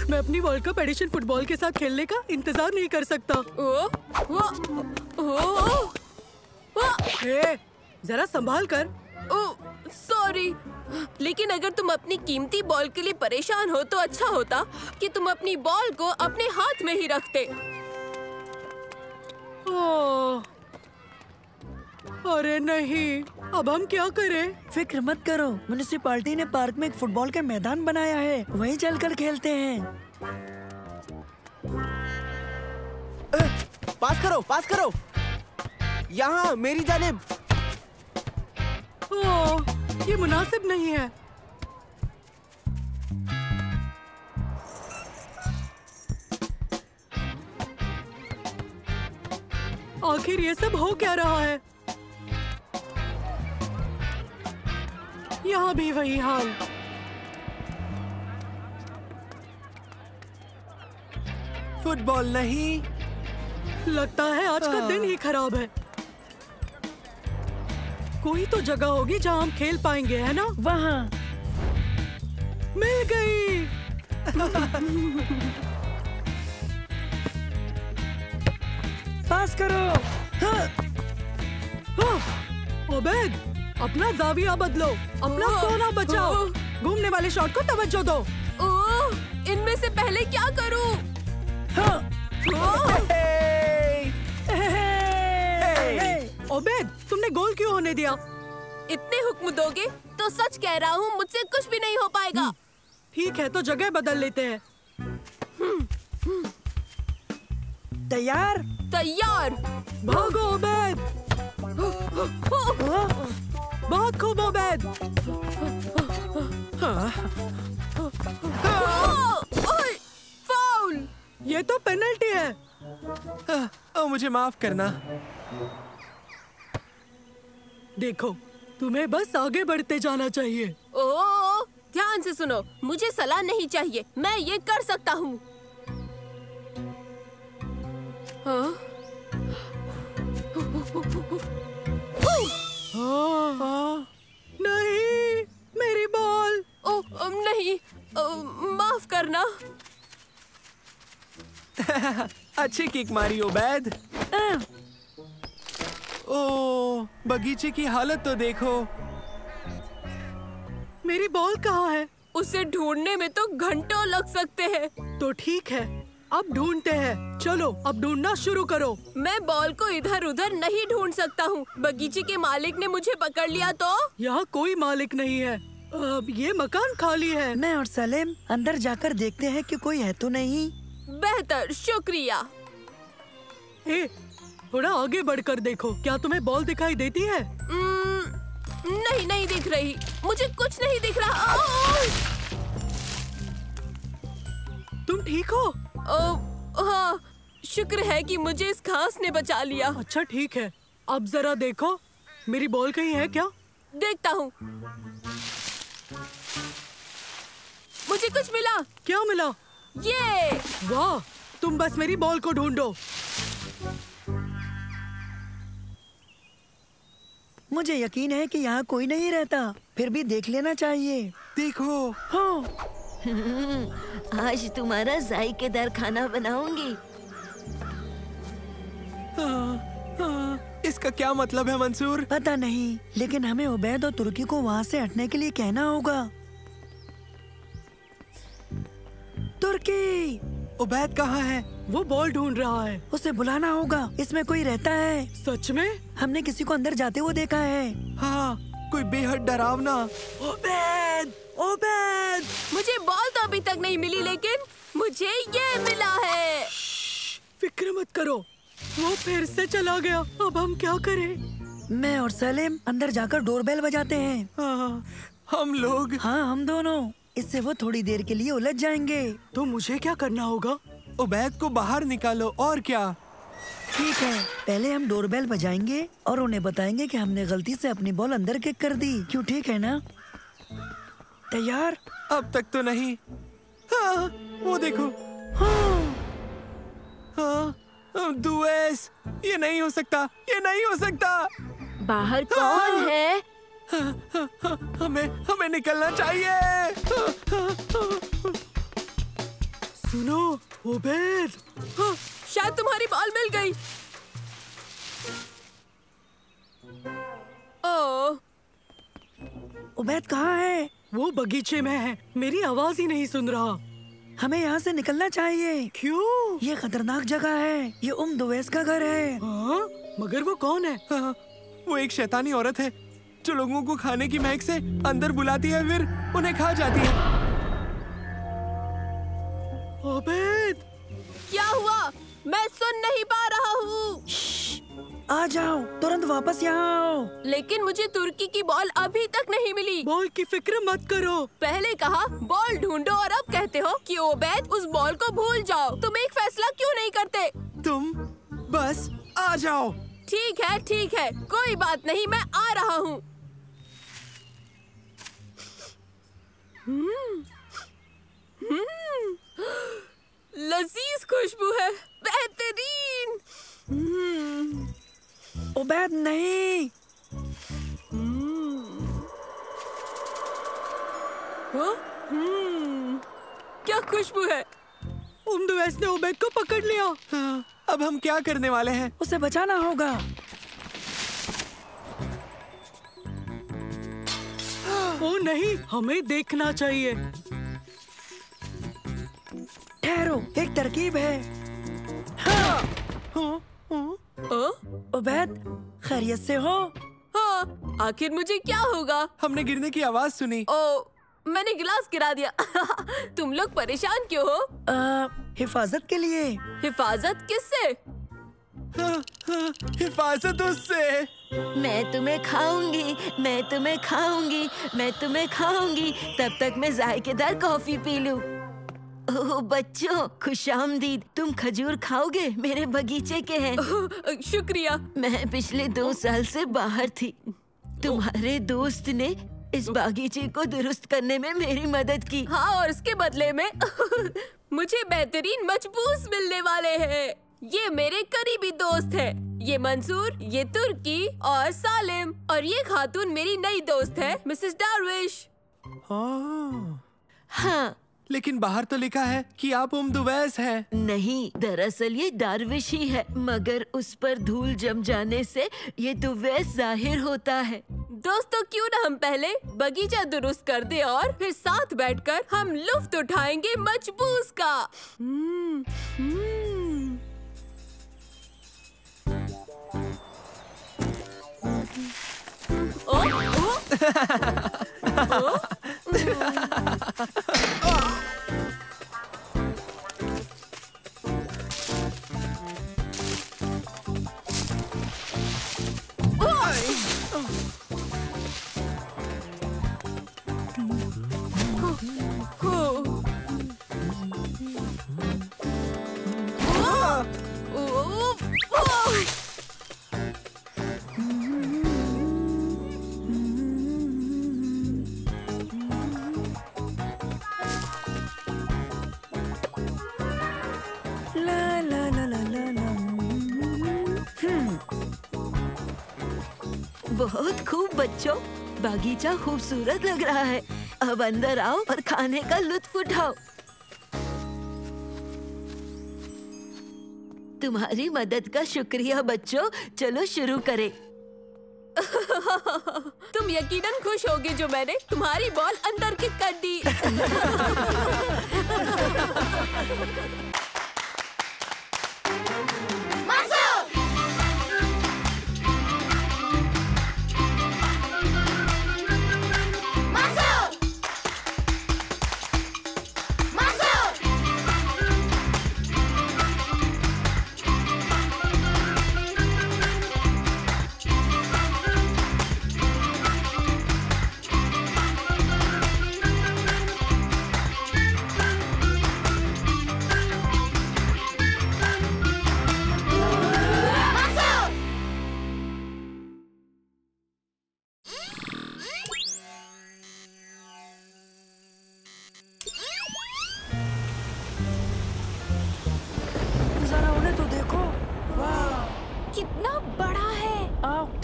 मैं अपनी world cup addition football के साथ खेलने का इंतजार नहीं कर सकता। जरा संभाल कर। सॉरी, लेकिन अगर तुम अपनी कीमती बॉल के लिए परेशान हो तो अच्छा होता कि तुम अपनी बॉल को अपने हाथ में ही रखते। अरे नहीं, अब हम क्या करें? फिक्र मत करो, म्युनिसिपैलिटी ने पार्क में एक फुटबॉल का मैदान बनाया है, वहीं चलकर खेलते हैं। पास करो, पास करो, यहाँ मेरी जानिब। ये मुनासिब नहीं है। आखिर ये सब हो क्या रहा है? यहाँ भी वही हाल। फुटबॉल नहीं। लगता है आज का दिन ही खराब है। कोई तो जगह होगी जहाँ हम खेल पाएंगे, है ना? वहाँ मिल गई। पास करो। ओबेद, अपना जाविया बदलो, अपना कोना बचाओ। घूमने वाले शॉट को तवज्जो दो। इनमें से पहले क्या करूं? ओबेद, तुमने गोल क्यों होने दिया? इतने हुक्म दोगे तो सच कह रहा हूँ, मुझसे कुछ भी नहीं हो पाएगा। ठीक है, तो जगह बदल लेते हैं। तैयार? तैयार। भागो ओबेद। बहुत खूब ओबेद। फाउल। ये तो पेनल्टी है। मुझे माफ करना। देखो, तुम्हें बस आगे बढ़ते जाना चाहिए। ध्यान से सुनो, मुझे सलाह नहीं चाहिए, मैं ये कर सकता हूँ। नहीं, मेरी बॉल। नहीं, माफ करना। अच्छी किक मारी ओबैद। बगीचे की हालत तो देखो। मेरी बॉल कहाँ है? उसे ढूंढने में तो घंटों लग सकते हैं। तो ठीक है, अब ढूंढते हैं। चलो, अब ढूंढना शुरू करो। मैं बॉल को इधर उधर नहीं ढूंढ सकता हूँ। बगीचे के मालिक ने मुझे पकड़ लिया तो? यहाँ कोई मालिक नहीं है। अब ये मकान खाली है। मैं और सलेम अंदर जाकर देखते हैं कि कोई है तो नहीं। बेहतर, शुक्रिया। थोड़ा आगे बढ़कर देखो, क्या तुम्हें बॉल दिखाई देती है? नहीं, नहीं दिख रही। मुझे कुछ नहीं दिख रहा। तुम ठीक हो? हाँ, शुक्र है कि मुझे इस घास ने बचा लिया। अच्छा ठीक है, अब जरा देखो, मेरी बॉल कहीं है क्या? देखता हूँ। मुझे कुछ मिला। क्या मिला? ये। वाह, तुम बस मेरी बॉल को ढूंढो। मुझे यकीन है कि यहाँ कोई नहीं रहता, फिर भी देख लेना चाहिए। देखो। हाँ। आज तुम्हारा जायकेदार खाना बनाऊंगी। इसका क्या मतलब है मंसूर? पता नहीं, लेकिन हमें उबैद और तुर्की को वहाँ से हटने के लिए कहना होगा। तुर्की! उबैद कहाँ है? वो बॉल ढूंढ रहा है। उसे बुलाना होगा, इसमें कोई रहता है। सच में? हमने किसी को अंदर जाते हुए देखा है। हाँ, कोई बेहद डरावना। Obed, Obed! मुझे बॉल तो अभी तक नहीं मिली, लेकिन मुझे ये मिला है। फिक्र मत करो, वो फिर से चला गया। अब हम क्या करें? मैं और सलीम अंदर जाकर डोरबेल बजाते हैं। हाँ, हम लोग। हाँ, हम दोनों। इससे वो थोड़ी देर के लिए उलझ जाएंगे। तो मुझे क्या करना होगा? उबैद को बाहर निकालो। और क्या? ठीक है, पहले हम डोरबेल बजाएंगे और उन्हें बताएंगे कि हमने गलती से अपनी बॉल अंदर किक कर दी। क्यों, ठीक है ना? तैयार? अब तक तो नहीं। हाँ, वो देखो। हाँ, दुवैस, ये नहीं हो सकता, ये नहीं हो सकता। बाहर कौन है? हमें निकलना चाहिए। सुनो उबैद, शायद तुम्हारी बॉल मिल गई। ओह, उबैद कहाँ है? वो बगीचे में है। मेरी आवाज ही नहीं सुन रहा। हमें यहाँ से निकलना चाहिए। क्यों? ये खतरनाक जगह है। ये दुवैस का घर है। हाँ? मगर वो कौन है? हाँ, वो एक शैतानी औरत है जो लोगों को खाने की महक से अंदर बुलाती है, फिर उन्हें खा जाती है। उबैद, क्या हुआ? मैं सुन नहीं पा रहा हूँ। आ जाओ, तुरंत वापस यहाँ आओ। लेकिन मुझे तुर्की की बॉल अभी तक नहीं मिली। बॉल की फिक्र मत करो। पहले कहा बॉल ढूंढो और अब कहते हो कि उबैद उस बॉल को भूल जाओ। तुम एक फैसला क्यों नहीं करते? तुम बस आ जाओ। ठीक है, कोई बात नहीं, मैं आ रहा हूँ। लजीज खुशबू है, बेहतरीन। उबैद नहीं। क्या खुशबू है? दुवैस ने उबैद को पकड़ लिया। हाँ, अब हम क्या करने वाले हैं? उसे बचाना होगा। ओ नहीं, हमें देखना चाहिए। ठहरो, एक तरकीब है। उबैद, खैरियत से हो? हाँ, आखिर मुझे क्या होगा? हमने गिरने की आवाज सुनी। ओ, मैंने गिलास गिरा दिया। तुम लोग परेशान क्यों हो? हिफाजत के लिए। हिफाजत किससे? हिफाजत उससे। मैं तुम्हें खाऊंगी, मैं तुम्हें खाऊंगी, मैं तुम्हें खाऊंगी, तब तक मैं जायकेदार कॉफी पी लूं। ओह बच्चों, खुशामदीद। तुम खजूर खाओगे? मेरे बगीचे के हैं। शुक्रिया। मैं पिछले 2 साल से बाहर थी। तुम्हारे दोस्त ने इस बागीचे को दुरुस्त करने में मेरी मदद की। हाँ, और इसके बदले में मुझे बेहतरीन मजबूस मिलने वाले हैं। ये मेरे करीबी दोस्त हैं। ये मंसूर, ये तुर्की और सालिम, और ये खातून मेरी नई दोस्त है, मिसेस डार्विश। हाँ, लेकिन बाहर तो लिखा है कि आप दुवैस हैं। नहीं, दरअसल ये डार्विश ही है, मगर उस पर धूल जम जाने से ये दुवैस जाहिर होता है। दोस्तों, क्यों ना हम पहले बगीचा दुरुस्त कर दे और फिर साथ बैठकर हम लुफ्त उठाएंगे मजबूस का। ओ, ओ, ओ, बहुत खूब बच्चों, बागीचा खूबसूरत लग रहा है। अब अंदर आओ और खाने का लुत्फ उठाओ। तुम्हारी मदद का शुक्रिया बच्चों। चलो शुरू करें। तुम यकीनन खुश होगे जो मैंने तुम्हारी बॉल अंदर किक कर दी।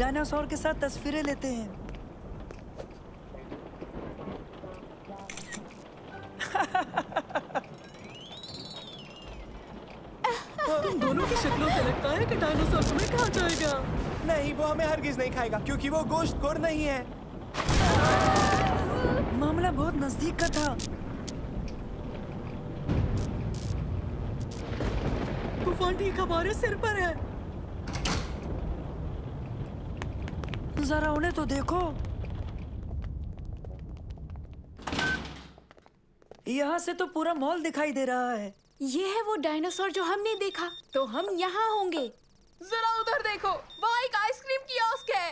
डायनासोर के साथ तस्वीरें लेते हैं। तुम दोनों की शक्लों से लगता है कि डायनासोर तुम्हें खा जाएगा। नहीं, वो हमें हरगिज नहीं खाएगा क्योंकि वो गोश्तखोर नहीं है। मामला बहुत नजदीक का था। तूफान ठीक हमारे सिर पर है। जरा उन्हें तो देखो। यहाँ से तो पूरा मॉल दिखाई दे रहा है। ये है वो डायनासोर जो हमने देखा, तो हम यहाँ होंगे। जरा उधर देखो, वहाँ एक आइसक्रीम कियोस्क है।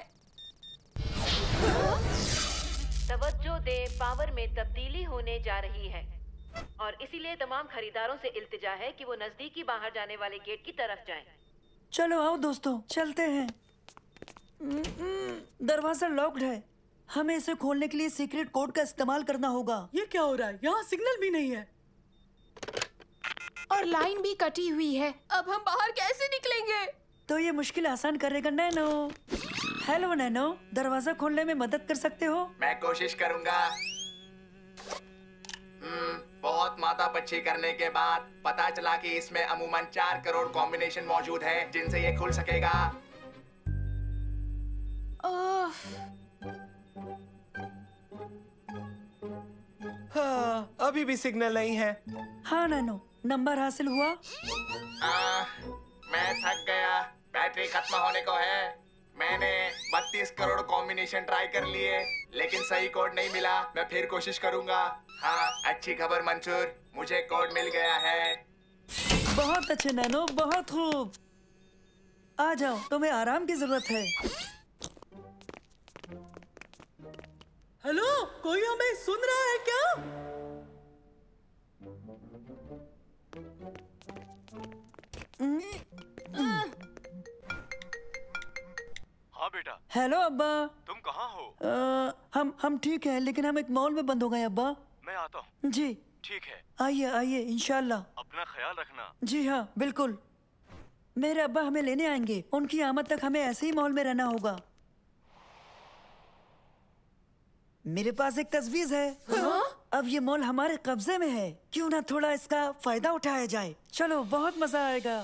तवज्जो दे, पावर में तब्दीली होने जा रही है और इसीलिए तमाम खरीदारों से इल्तिजा है कि वो नजदीकी बाहर जाने वाले गेट की तरफ जाएं। चलो आओ दोस्तों, चलते हैं। दरवाजा लॉक्ड है। हमें इसे खोलने के लिए सीक्रेट कोड का इस्तेमाल करना होगा। ये क्या हो रहा है? यहाँ सिग्नल भी नहीं है और लाइन भी कटी हुई है। अब हम बाहर कैसे निकलेंगे? तो ये मुश्किल आसान करेगा नैनो। हेलो नैनो, दरवाजा खोलने में मदद कर सकते हो? मैं कोशिश करूंगा। बहुत माथापच्ची करने के बाद पता चला कि इसमें अमूमन 4 करोड़ कॉम्बिनेशन मौजूद हैं जिनसे ये खुल सकेगा। हाँ, अभी भी सिग्नल नहीं है। हाँ नैनो, नंबर हासिल हुआ। मैं थक गया, बैटरी खत्म होने को है। मैंने 32 करोड़ कॉम्बिनेशन ट्राई कर लिए लेकिन सही कोड नहीं मिला। मैं फिर कोशिश करूंगा। हाँ, अच्छी खबर मंसूर, मुझे कोड मिल गया है। बहुत अच्छे नैनो, बहुत खूब। आ जाओ, तुम्हें आराम की जरूरत है। हेलो, कोई हमें सुन रहा है क्या? हाँ बेटा। हेलो अब्बा। तुम कहाँ हो? हम ठीक हैं, लेकिन हम एक मॉल में बंद हो गए अब्बा। मैं आता हूँ। जी ठीक है। आइए आइए, इंशाल्लाह। अपना ख्याल रखना। जी हाँ, बिल्कुल। मेरे अब्बा हमें लेने आएंगे। उनकी आमद तक हमें ऐसे ही मॉल में रहना होगा। मेरे पास एक तजवीज है। अब ये मॉल हमारे कब्जे में है, क्यों ना थोड़ा इसका फायदा उठाया जाए। चलो, बहुत मजा आएगा।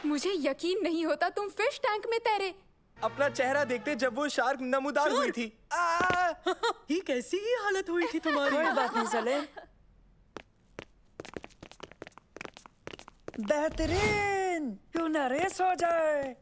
मुझे यकीन नहीं होता तुम फिश टैंक में तैरे। अपना चेहरा देखते जब वो शार्क नमूदार हुई थी। ये कैसी ही हालत हुई थी तुम्हारी? कोई बात नहीं सलेम। बेहतरीन, क्यों ना रेस हो जाए।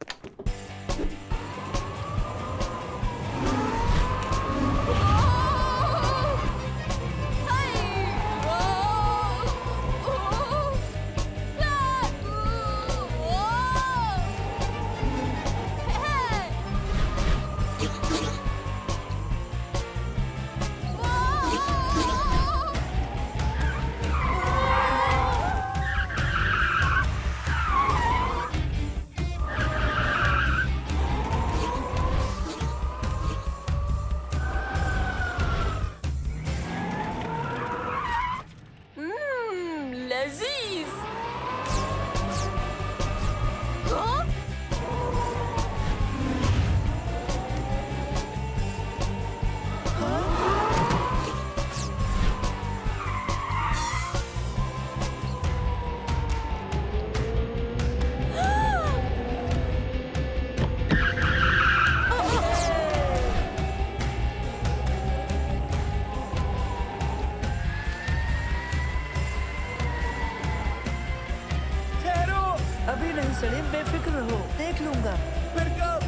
देख लूंगा। फिर कब?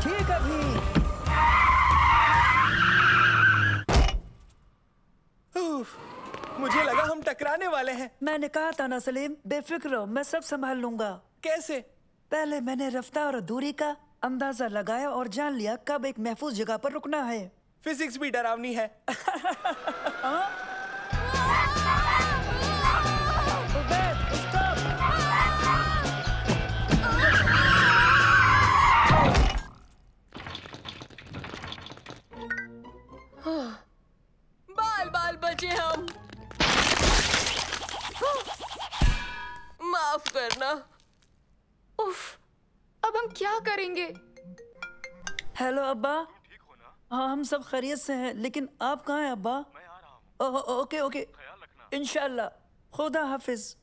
ठीक अभी। उफ, मुझे लगा हम टकराने वाले हैं। मैंने कहा था ना सलीम, बेफिक्र रहो, मैं सब संभाल लूंगा। कैसे? पहले मैंने रफ्तार और दूरी का अंदाजा लगाया और जान लिया कब एक महफूज जगह पर रुकना है। फिजिक्स भी डरावनी है। बाल बाल बचे हम। माफ करना। उफ, अब हम क्या करेंगे? हेलो अब्बा। ठीक हो ना? हाँ हम सब खैरियत से हैं, लेकिन आप कहाँ हैं अब्बा? मैं आ रहा हूँ। ओके ओके, ख्याल रखना। इंशाल्लाह। खुदा हाफिज।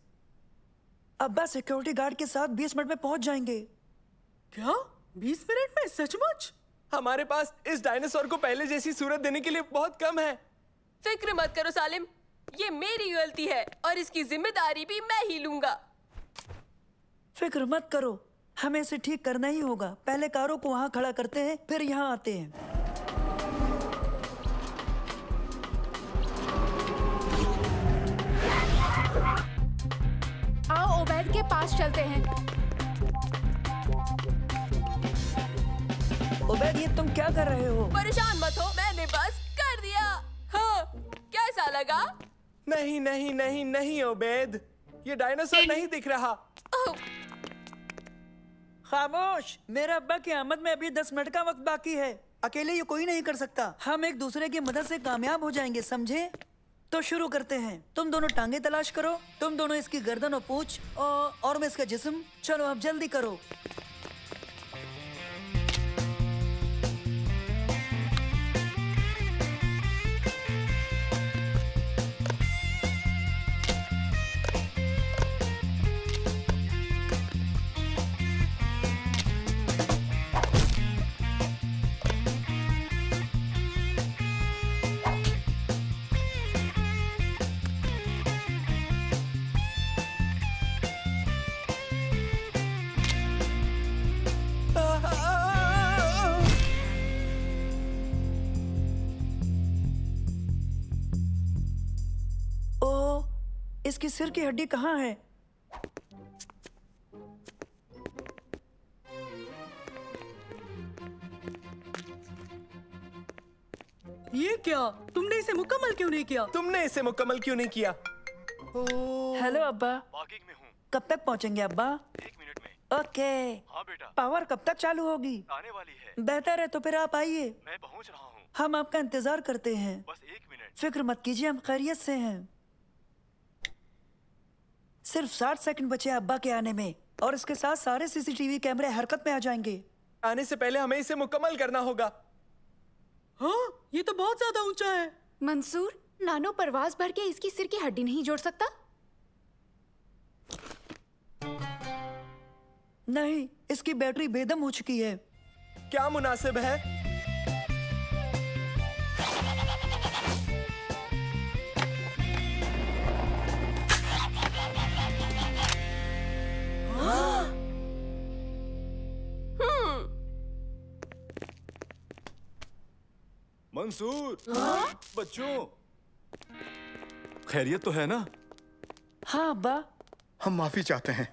अब्बा सिक्योरिटी गार्ड के साथ 20 मिनट में पहुंच जाएंगे। क्या 20 मिनट में? सचमुच? हमारे पास इस डायनासोर को पहले जैसी सूरत देने के लिए बहुत कम है। फिक्र मत करो सालिम, ये मेरी गलती है और इसकी जिम्मेदारी भी मैं ही लूंगा। फिक्र मत करो, हमें इसे ठीक करना ही होगा। पहले कारों को वहाँ खड़ा करते हैं, फिर यहाँ आते हैं। आओ ओबैद के पास चलते हैं। ओबैद, ये तुम क्या कर रहे हो? परेशान मत हो, मैंने बस कर दिया। हाँ, कैसा लगा? नहीं नहीं नहीं नहीं ओबेद, ये डायनासोर नहीं दिख रहा। ओह, खामोश। मेरे अब्बा की आमद में अभी 10 मिनट का वक्त बाकी है। अकेले ये कोई नहीं कर सकता। हम एक दूसरे की मदद से कामयाब हो जाएंगे, समझे? तो शुरू करते हैं। तुम दोनों टांगे तलाश करो, तुम दोनों इसकी गर्दन और पूंछ और मैं इसका जिस्म। चलो अब जल्दी करो। इसकी सिर की हड्डी कहाँ है? ये क्या? तुमने इसे मुकम्मल क्यों नहीं किया? तुमने इसे मुकम्मल क्यों नहीं किया? हेलो अब्बा। वॉकिंग में हूँ। कब तक पहुंचेंगे अब्बा? 1 मिनट में। ओके। हाँ बेटा। पावर कब तक चालू होगी? आने वाली है। बेहतर है, तो फिर आप आइए। मैं पहुँच रहा हूँ। हम आपका इंतजार करते हैं। बस 1 मिनट। फिक्र मत कीजिए, हम खैरियत से हैं। सिर्फ 60 सेकंड बचे अब्बा के आने में, और इसके साथ सारे सीसीटीवी कैमरे हरकत में आ जाएंगे। आने से पहले हमें इसे मुकम्मल करना होगा। हाँ, ये तो बहुत ज्यादा ऊंचा है। मंसूर, नानो परवाज भर के इसकी सिर की हड्डी नहीं जोड़ सकता? नहीं, इसकी बैटरी बेदम हो चुकी है। क्या मुनासिब है? मंसूर, बच्चों, खैरियत तो है ना? हाँ अब्बा। हम माफी चाहते हैं।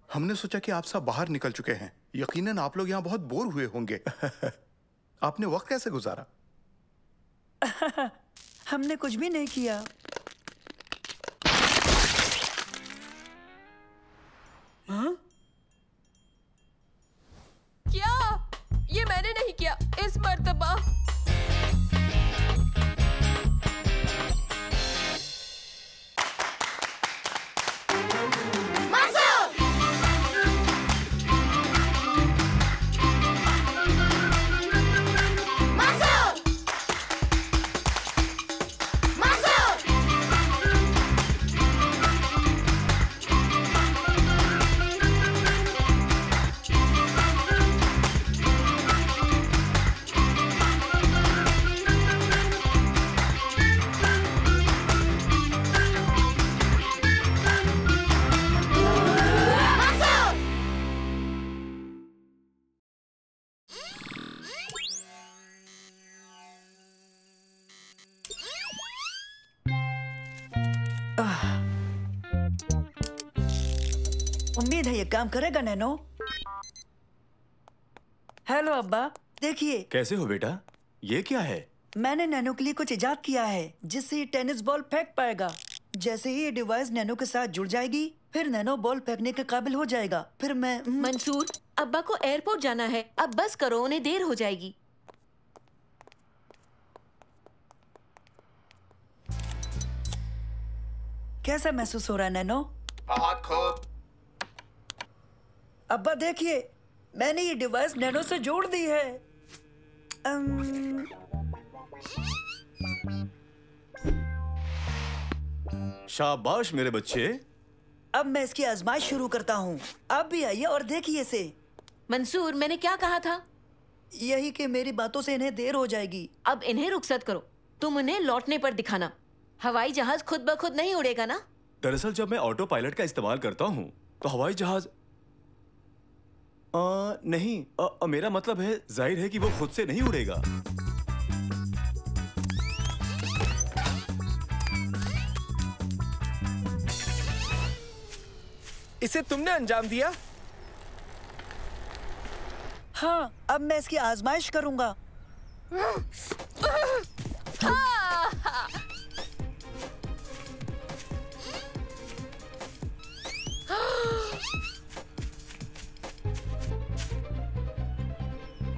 हमने सोचा कि आप सब बाहर निकल चुके हैं। यकीनन आप लोग यहाँ बहुत बोर हुए होंगे। आपने वक्त कैसे गुजारा? हमने कुछ भी नहीं किया। हाँ? क्या? ये मैंने नहीं किया इस मर्तबा। उम्मीद है ये काम करेगा नैनो। हेलो अब्बा, देखिए। कैसे हो बेटा? ये क्या है? मैंने नैनो के लिए कुछ इजाद किया है जिससे ये टेनिस बॉल फेंक पाएगा। जैसे ही ये डिवाइस नैनो के साथ जुड़ जाएगी, फिर नैनो बॉल फेंकने के काबिल हो जाएगा। फिर मैं मंसूर, अब्बा को एयरपोर्ट जाना है, अब बस करो, उन्हें देर हो जाएगी। कैसा महसूस हो रहा है नैनो? बहुत खूब। अब्बा देखिए, मैंने ये डिवाइस नैनो से जोड़ दी है। शाबाश मेरे बच्चे। अब मैं इसकी आजमाइश शुरू करता हूँ। आप भी आइए और देखिए इसे। मंसूर, मैंने क्या कहा था? यही कि मेरी बातों से इन्हें देर हो जाएगी। अब इन्हें रुखसत करो, तुम उन्हें लौटने पर दिखाना। हवाई जहाज खुद ब खुद नहीं उड़ेगा ना? दरअसल जब मैं ऑटो पायलट का इस्तेमाल करता हूँ तो हवाई जहाज नहीं, मेरा मतलब है जाहिर है कि वो खुद से नहीं उड़ेगा। इसे तुमने अंजाम दिया? हाँ, अब मैं इसकी आजमाइश करूंगा।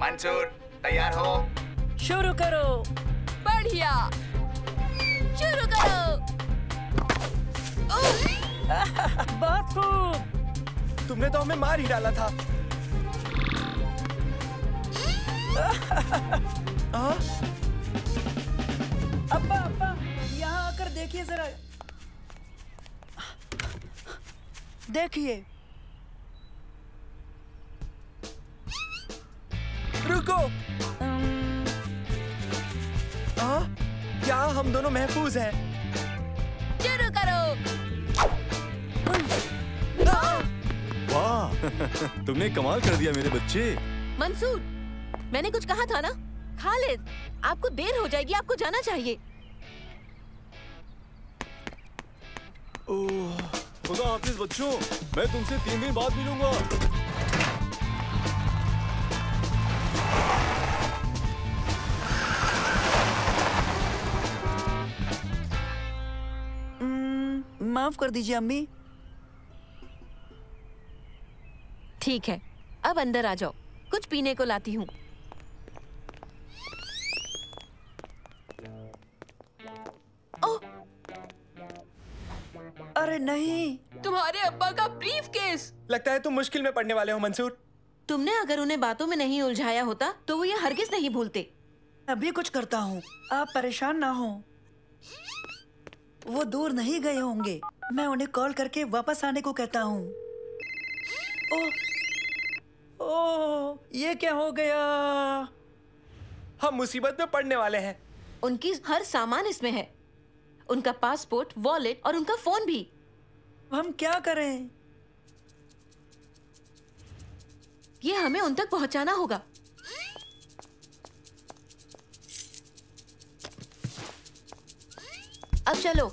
मंसूर, तैयार हो? शुरू करो। बढ़िया, शुरू करो। बहुत खूब। तुमने तो हमें मार ही डाला था। अब्बा अब्बा, यहाँ आकर देखिए जरा। देखिए। रुको। यहाँ हम दोनों महफूज हैं। शुरू करो। वाह तुमने कमाल कर दिया मेरे बच्चे। मंसूर, मैंने कुछ कहा था ना? खालिद, आपको देर हो जाएगी, आपको जाना चाहिए। ओह, खुदा हाफिज बच्चों, मैं तुमसे 3 दिन बाद मिलूंगा। माफ कर दीजिए अम्मी। ठीक है, अब अंदर आ जाओ, कुछ पीने को लाती हूँ। अरे नहीं, तुम्हारे अब्बा का ब्रीफ केस। लगता है तुम मुश्किल में पड़ने वाले हो मंसूर। तुमने अगर उन्हें बातों में नहीं उलझाया होता तो वो ये हरगिज नहीं भूलते। अभी कुछ करता हूँ, आप परेशान ना हो। वो दूर नहीं गए होंगे, मैं उन्हें कॉल करके वापस आने को कहता हूँ। ओह, ये क्या हो गया? हम मुसीबत में पड़ने वाले हैं। उनकी हर सामान इसमें है, उनका पासपोर्ट, वॉलेट और उनका फोन भी। हम क्या करें? ये हमें उन तक पहुंचाना होगा। अब चलो।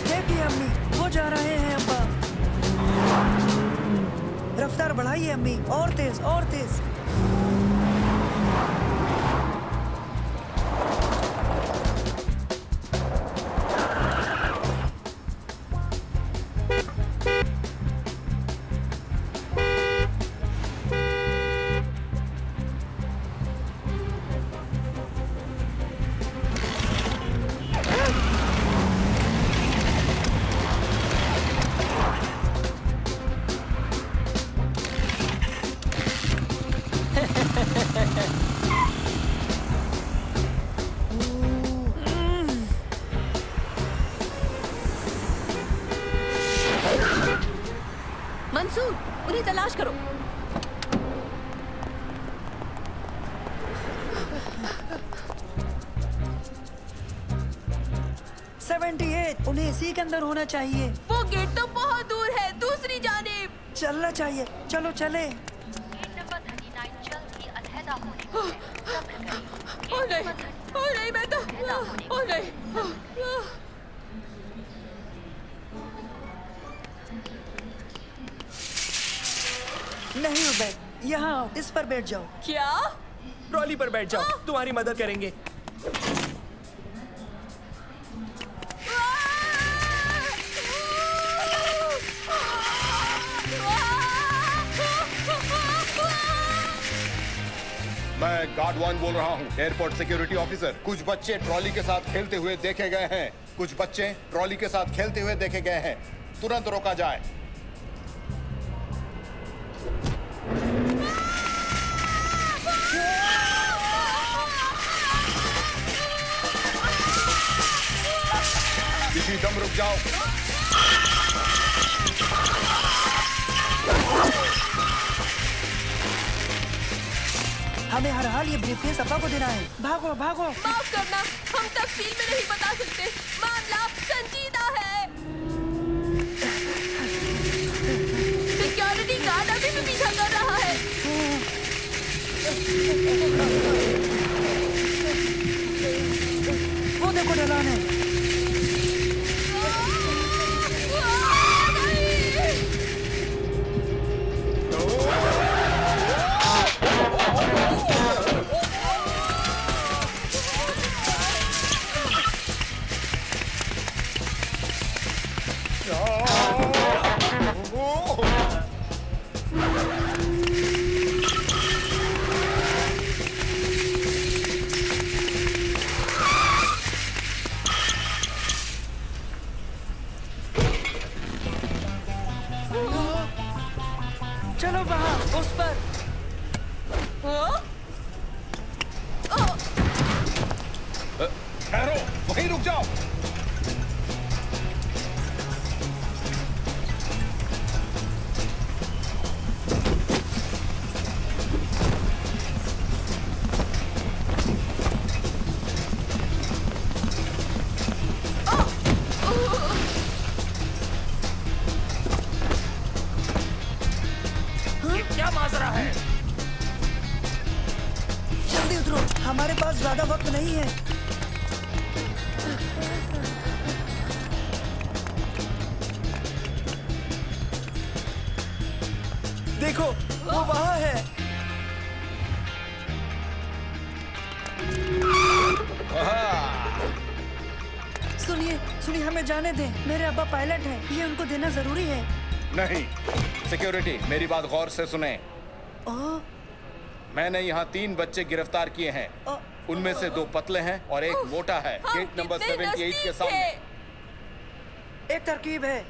देखिए अम्मी, वो जा रहे हैं। अब्बा, रफ्तार बढ़ाइए अम्मी, और तेज और तेज। मंसूर, उन्हें तलाश करो। $78 संकेत, उन्हें इसी के अंदर होना चाहिए। वो गेट तो बहुत दूर है, दूसरी जानिब। चलना चाहिए, चलो चले। ओ नहीं, मैं तो ओ नहीं। नहीं उबैद, यहाँ आओ, इस पर बैठ जाओ। क्या? ट्रॉली पर बैठ जाओ, तुम्हारी मदद करेंगे। मैं गार्ड 1 बोल रहा हूँ, एयरपोर्ट सिक्योरिटी ऑफिसर। कुछ बच्चे ट्रॉली के साथ खेलते हुए देखे गए हैं। कुछ बच्चे ट्रॉली के साथ खेलते हुए देखे गए हैं। तुरंत रोका जाए। किसी दम रुक जाओ। हमें हर हाल ये ब्रीफकेस अब्बा को देना है। भागो भागो। माफ करना, हम तफसील में नहीं बता सकते। मामला संजीदा है। सिक्योरिटी गार्ड अभी भी पीछा कर रहा है। वो देखो ढलान है। चलो वहाँ, उस पर। ठहरो, वहीं रुक जाओ। क्या माजरा है? जल्दी उतरो, हमारे पास ज्यादा वक्त नहीं है। देखो, वो वहाँ है। सुनिए, सुनिए, हमें जाने दें। मेरे अब्बा पायलट हैं, ये उनको देना जरूरी है। नहीं, सिक्योरिटी, मेरी बात गौर से सुने। मैंने यहाँ 3 बच्चे गिरफ्तार किए हैं। उनमें से 2 पतले हैं और एक मोटा है। गेट नंबर 78 के सामने। एक तरकीब है।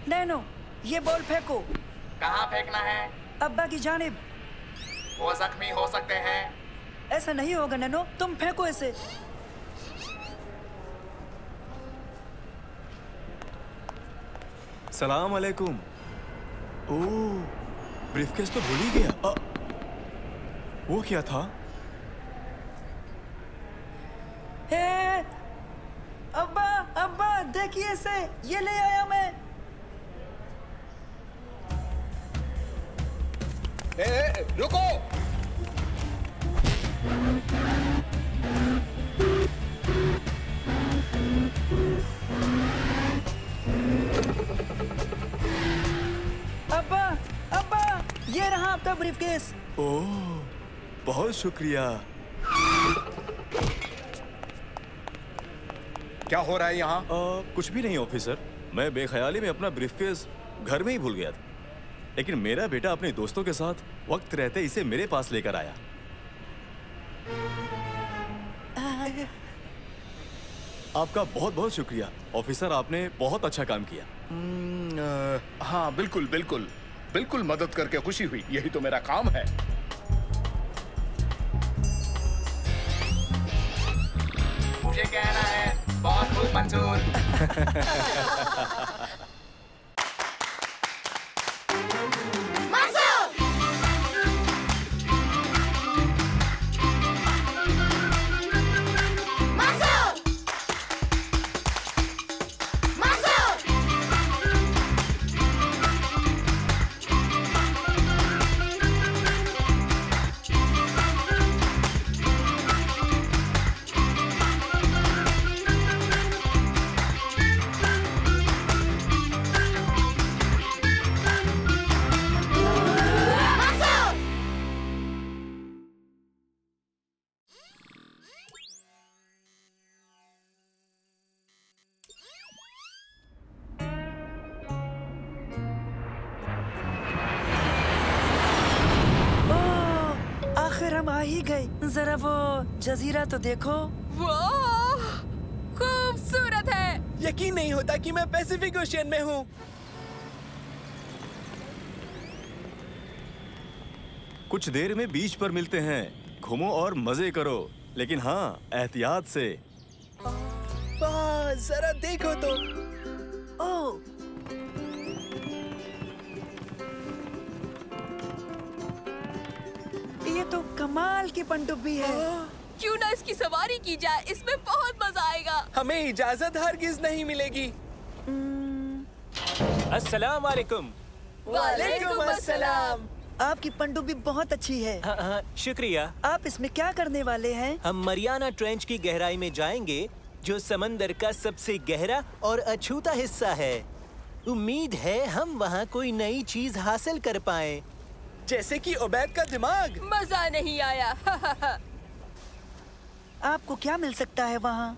नैनो, ये बॉल फेंको। कहाँ फेंकना है? अब्बा की जानिब। वो जख्मी हो सकते हैं। ऐसा नहीं होगा नैनो, तुम फेंको इसे। सलाम अलैकुम। ओह, ब्रीफकेस तो भूल ही गया। वो क्या था? हे, अब्बा, अब्बा, देखिए इसे, ये ले आया मैं। रुको। अब्बा, अब्बा, ये रहा आपका ब्रीफकेस। ओह, बहुत शुक्रिया। क्या हो रहा है यहाँ? कुछ भी नहीं ऑफिसर, मैं बेख्याली में अपना ब्रीफकेस घर में ही भूल गया था। लेकिन मेरा बेटा अपने दोस्तों के साथ वक्त रहते इसे मेरे पास लेकर आया। आपका बहुत बहुत शुक्रिया ऑफिसर, आपने बहुत अच्छा काम किया। हाँ, बिल्कुल बिल्कुल बिल्कुल, मदद करके खुशी हुई। यही तो मेरा काम है। मुझे कहना है बहुत खूब मंजूर। फिर हम आ ही गए। जरा वो जजीरा तो देखो। वाह, खूबसूरत है। यकीन नहीं होता कि मैं पैसिफिक ओशियन में हूँ। कुछ देर में बीच पर मिलते हैं। घूमो और मजे करो, लेकिन हाँ, एहतियात से। वाह, जरा देखो तो। ओह, ये तो कमाल की पनडुब्बी है। क्यों ना इसकी सवारी की जाए, इसमें बहुत मजा आएगा। हमें इजाजत हरगिज नहीं मिलेगी। अस्सलाम वालेकुम। वालेकुम अस्सलाम। आपकी पनडुब्बी बहुत अच्छी है। हाँ, शुक्रिया। आप इसमें क्या करने वाले हैं? हम मरियाना ट्रेंच की गहराई में जाएंगे, जो समंदर का सबसे गहरा और अछूता हिस्सा है। उम्मीद है हम वहाँ कोई नई चीज हासिल कर पाएं। जैसे कि उबैद का दिमाग। मजा नहीं आया। आपको क्या मिल सकता है वहाँ?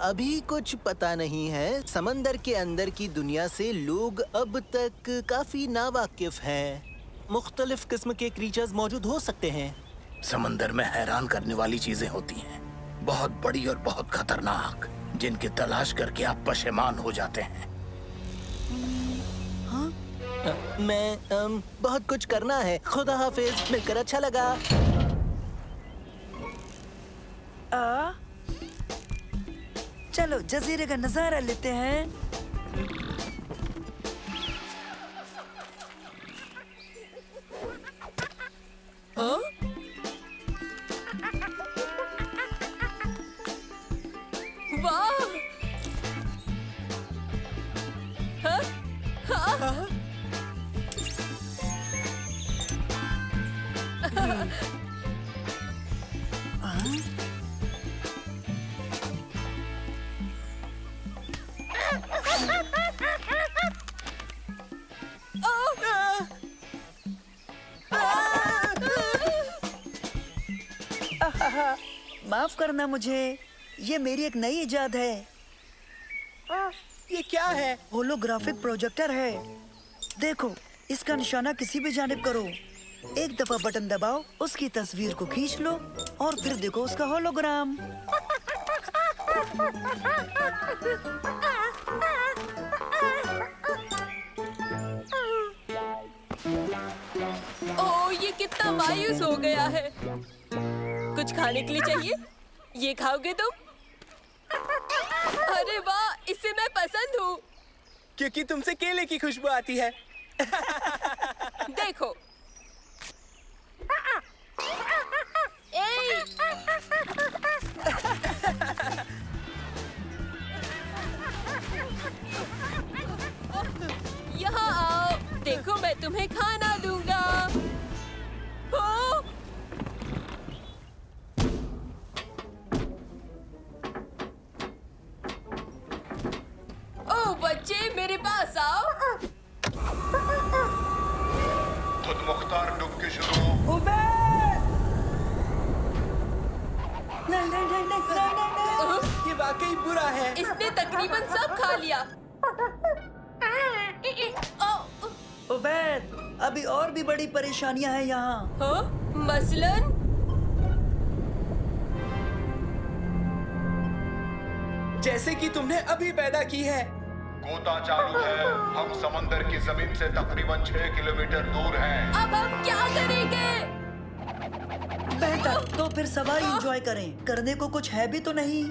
अभी कुछ पता नहीं है। समंदर के अंदर की दुनिया से लोग अब तक काफी नावाकिफ हैं। मुख्तलिफ किस्म के क्रीचर्स मौजूद हो सकते हैं। समंदर में हैरान करने वाली चीजें होती हैं, बहुत बड़ी और बहुत खतरनाक, जिनकी तलाश करके आप पशेमान हो जाते हैं। मैं बहुत कुछ करना है। खुदा हाफिज, मिलकर अच्छा लगा। चलो जजीरे का नजारा लेते हैं। वाह, हाँ? हाँ? माफ करना मुझे, ये मेरी एक नई इजाद है। ये क्या है? होलोग्राफिक प्रोजेक्टर है। देखो, इसका निशाना किसी भी जानिब करो, एक दफा बटन दबाओ, उसकी तस्वीर को खींच लो और फिर देखो उसका होलोग्राम। ओह, ये कितना मायूस हो गया है। कुछ खाने के लिए चाहिए? ये खाओगे तुम? अरे वाह, इसे मैं पसंद हूँ। क्योंकि तुमसे केले की खुशबू आती है। देखो। यहाँ आओ, देखो मैं तुम्हें खाना दूंगा। ओ बच्चे, मेरे पास आओ। खुद मुख्तार डुबकी शुरू। नहीं। ये वाकई बुरा है। इसने तकरीबन सब खा लिया। उबैद, अभी और भी बड़ी परेशानियां हैं यहाँ। हाँ? मसलन? जैसे कि तुमने अभी पैदा की है। गोता चालू है। हम समंदर की जमीन से तकरीबन 6 किलोमीटर दूर हैं। अब हम क्या करेंगे? बेहतर तो फिर सवारी एंजॉय करें। करने को कुछ है भी तो नहीं।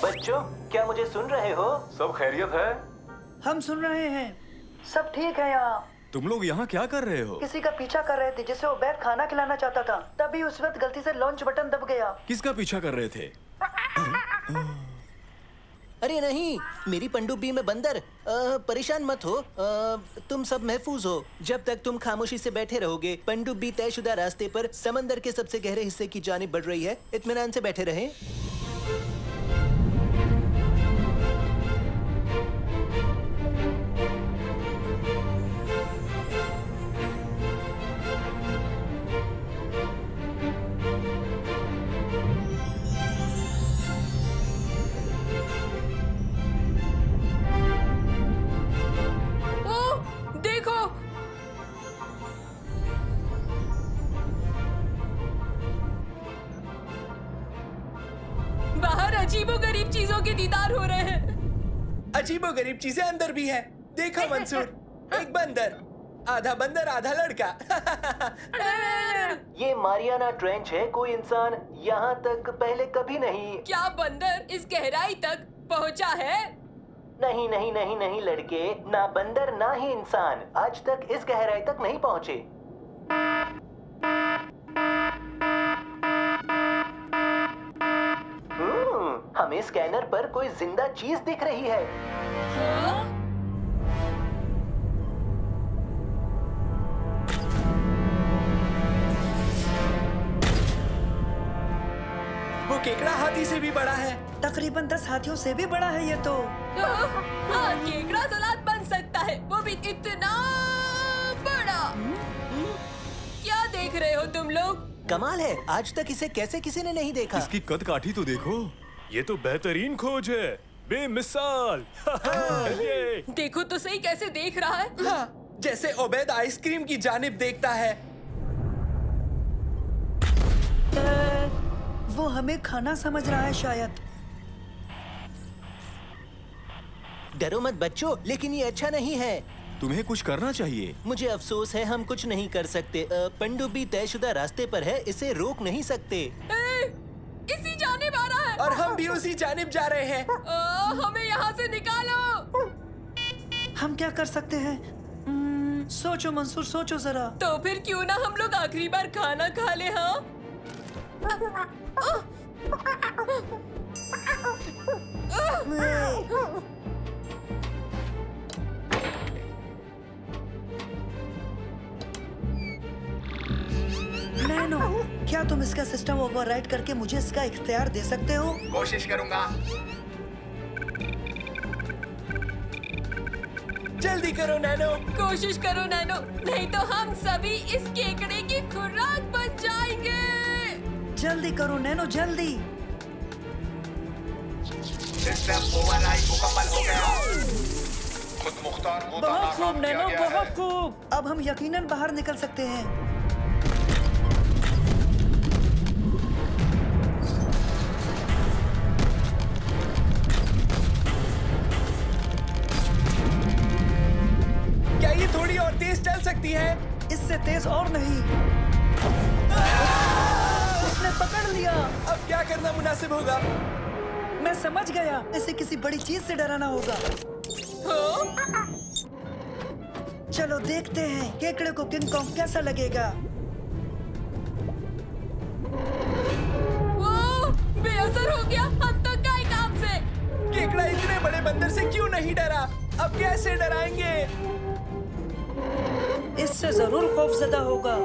बच्चों, क्या मुझे सुन रहे हो? सब खैरियत है? हम सुन रहे हैं, सब ठीक है यहाँ। तुम लोग यहाँ क्या कर रहे हो? किसी का पीछा कर रहे थे जिसे उबैद खाना खिलाना चाहता था। तभी उस वक्त गलती से लॉन्च बटन दब गया। किसका पीछा कर रहे थे? अरे नहीं, मेरी पनडुब्बी में बंदर। परेशान मत हो, तुम सब महफूज हो। जब तक तुम खामोशी से बैठे रहोगे, पनडुब्बी तयशुदा रास्ते पर समंदर के सबसे गहरे हिस्से की जानिब बढ़ रही है। इत्मीनान से बैठे रहें। अजीबोगरीब चीजों के दीदार हो रहे हैं। अजीबोगरीब चीजें अंदर भी हैं। देखो मंसूर, एक बंदर, आधा बंदर आधा लड़का। ये मारियाना ट्रेंच है। कोई इंसान यहाँ तक पहले कभी नहीं। क्या बंदर इस गहराई तक पहुँचा है? नहीं नहीं नहीं नहीं लड़के, ना बंदर ना ही इंसान आज तक इस गहराई तक नहीं पहुँचे। हमें स्कैनर पर कोई जिंदा चीज दिख रही है। वो केकड़ा हाथी से भी बड़ा है। तकरीबन 10 हाथियों से भी बड़ा है ये तो। हाँ, केकड़ा सलाद बन सकता है, वो भी इतना बड़ा। क्या देख रहे हो तुम लोग? कमाल है, आज तक इसे कैसे किसी ने नहीं देखा। इसकी कद काठी तो देखो। ये तो बेहतरीन खोज है, बेमिसाल। देखो तो सही कैसे देख रहा है। हाँ, जैसे ओबैद आइसक्रीम की जानिब देखता है। वो हमें खाना समझ रहा है शायद। डरो मत बच्चों, लेकिन ये अच्छा नहीं है। तुम्हें कुछ करना चाहिए। मुझे अफसोस है, हम कुछ नहीं कर सकते। पनडुब्बी तयशुदा रास्ते पर है, इसे रोक नहीं सकते। इसी जानिब आ रहा है। और हम भी उसी जानिब जा रहे हैं। हमें यहाँ से निकालो। हम क्या कर सकते हैं? सोचो मंसूर, सोचो जरा। तो फिर क्यों ना हम लोग आखिरी बार खाना खा ले। हाँ, नैनो, क्या तुम इसका सिस्टम ओवरराइड करके मुझे इसका इख्तियार दे सकते हो? कोशिश करूंगा। जल्दी करो नैनो। कोशिश करो नैनो, नहीं तो हम सभी इस केकड़े की खुराक बन जाएंगे। जल्दी करो नैनो, जल्दी। सिस्टम ओवरराइड मुकम्मल हो गया। खुद मुख्तार को बहुत खूब नैनो, किया गया बहुत है। खूब। अब हम यकीनन बाहर निकल सकते हैं। क्या ये थोड़ी और तेज चल सकती है? इससे तेज और नहीं। उसने पकड़ लिया। अब क्या करना मुनासिब होगा? मैं समझ गया, इसे किसी बड़ी चीज से डराना होगा। चलो देखते हैं केकड़े को किंग कॉन्ग कैसा लगेगा। वो बेअसर हो गया। हम तो गए काम से। केकड़ा इतने बड़े बंदर से क्यों नहीं डरा? अब कैसे डराएंगे? इससे जरूर खौफजदा होगा।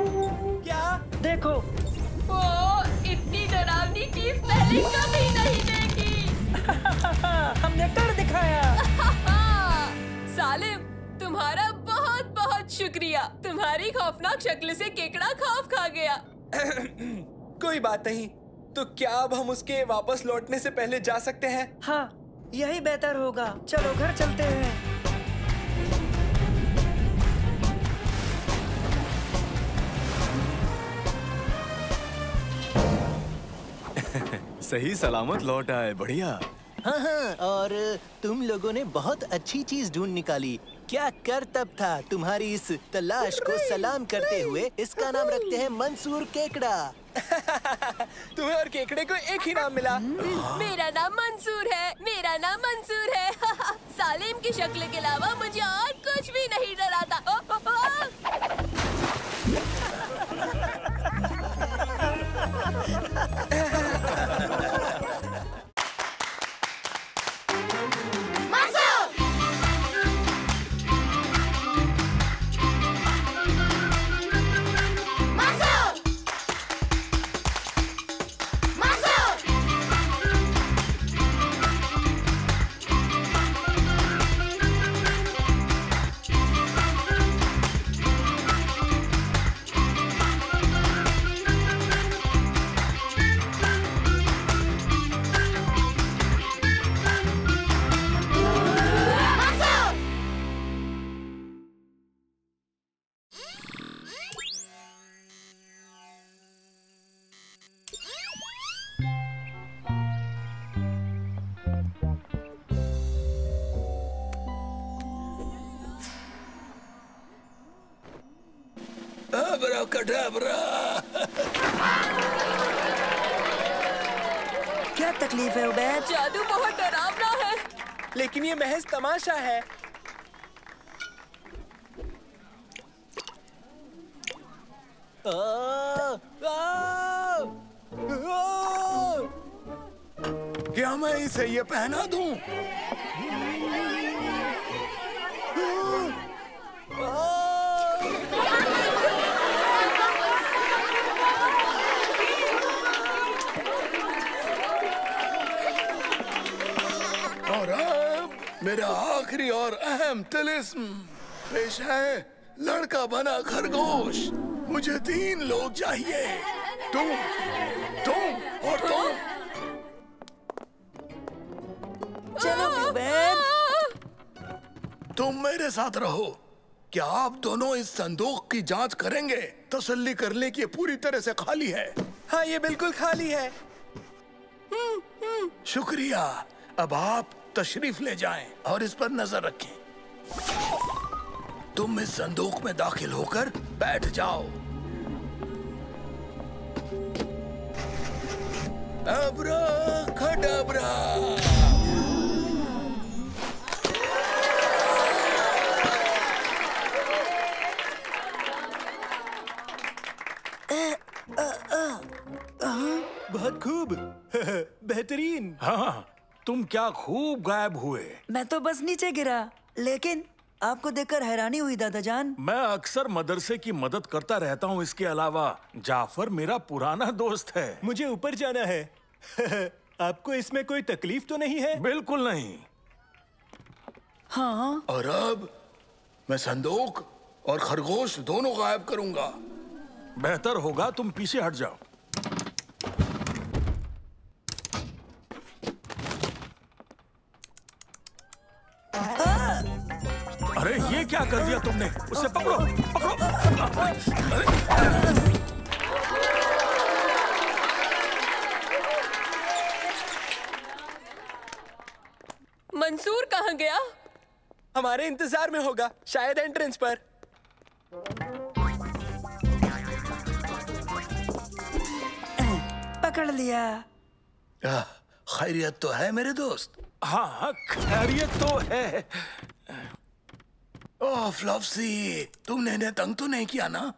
क्या? देखो, वो इतनी डरावनी चीज पहले कभी नहीं देखी। हमने कर दिखाया। सालिम, तुम्हारा बहुत बहुत शुक्रिया। तुम्हारी खौफनाक शक्ल से केकड़ा खौफ खा गया। कोई बात नहीं। तो क्या अब हम उसके वापस लौटने से पहले जा सकते हैं? हाँ, यही बेहतर होगा। चलो घर चलते हैं। सही सलामत लौट आए, बढ़िया। हाँ हाँ, और तुम लोगों ने बहुत अच्छी चीज ढूंढ निकाली। क्या करतब था तुम्हारी इस तलाश को सलाम करते हुए। इसका नाम रखते हैं मंसूर केकड़ा। तुम्हें और केकड़े को एक ही नाम मिला। मेरा नाम मंसूर है, मेरा नाम मंसूर है। सालिम की शक्ल के अलावा मुझे और कुछ भी नहीं डराता। कडाब्रा। क्या तकलीफ है उबैद? जादू बहुत डरावना है। लेकिन ये महज तमाशा है। क्या मैं इसे ये पहना दूं? और अब मेरा आखिरी और अहम तिलिस्म पेश है, लड़का बना खरगोश। मुझे 3 लोग चाहिए, तुम और तुम। चलो उबैद। तुम मेरे साथ रहो। क्या आप दोनों इस संदूक की जांच करेंगे? तसल्ली कर ले कि ये पूरी तरह से खाली है। हाँ, ये बिल्कुल खाली है। शुक्रिया। अब आप तशरीफ ले जाएं और इस पर नजर रखें। तुम इस संदूक में दाखिल होकर बैठ जाओ। अब्रा खडाब्रा। बहुत खूब। बेहतरीन। हाँ, तुम क्या खूब गायब हुए। मैं तो बस नीचे गिरा, लेकिन आपको देखकर हैरानी हुई दादाजान। मैं अक्सर मदरसे की मदद करता रहता हूँ। इसके अलावा जाफर मेरा पुराना दोस्त है। मुझे ऊपर जाना है। आपको इसमें कोई तकलीफ तो नहीं है? बिल्कुल नहीं। हाँ। और अब मैं संदूक और खरगोश दोनों गायब करूंगा। बेहतर होगा तुम पीछे हट जाओ। अरे ये क्या कर दिया तुमने? उसे पकड़ो, पकड़ो। मंसूर कहाँ गया? हमारे इंतजार में होगा, शायद एंट्रेंस पर। पकड़ लिया। खैरियत तो है मेरे दोस्त? हाँ, खैरियत तो है। ओह फ्लॉप्सी, तुमने इन्हें तंग तो नहीं किया ना?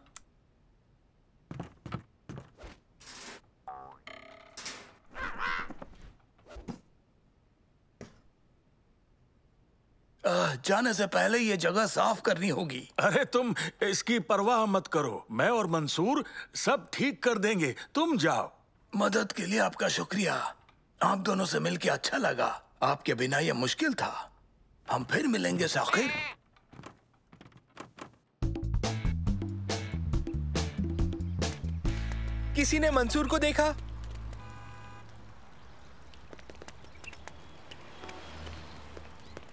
जाने से पहले ये जगह साफ करनी होगी। अरे तुम इसकी परवाह मत करो, मैं और मंसूर सब ठीक कर देंगे। तुम जाओ। मदद के लिए आपका शुक्रिया। आप दोनों से मिलकर अच्छा लगा। आपके बिना ये मुश्किल था। हम फिर मिलेंगे साकिर। किसी ने मंसूर को देखा?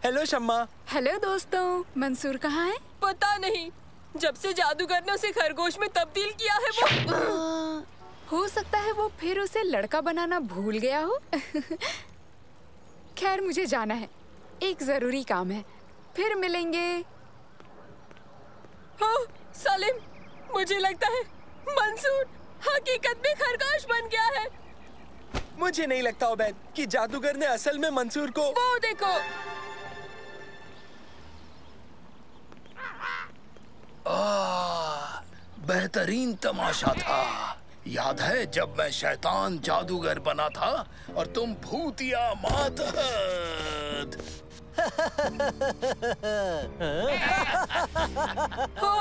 हेलो शम्मा। हेलो दोस्तों, मंसूर कहाँ है? पता नहीं, जब से जादूगर ने उसे खरगोश में तब्दील किया है वो। हो सकता है वो फिर उसे लड़का बनाना भूल गया हो। खैर मुझे जाना है, एक जरूरी काम है। फिर मिलेंगे। हाँ सालिम, मुझे लगता है मंसूर हकीकत में खरगोश बन गया है। मुझे नहीं लगता उबैद कि जादूगर ने असल में मंसूर को। वो देखो। बेहतरीन तमाशा था। याद है जब मैं शैतान जादूगर बना था और तुम भूतिया मातहत। हो,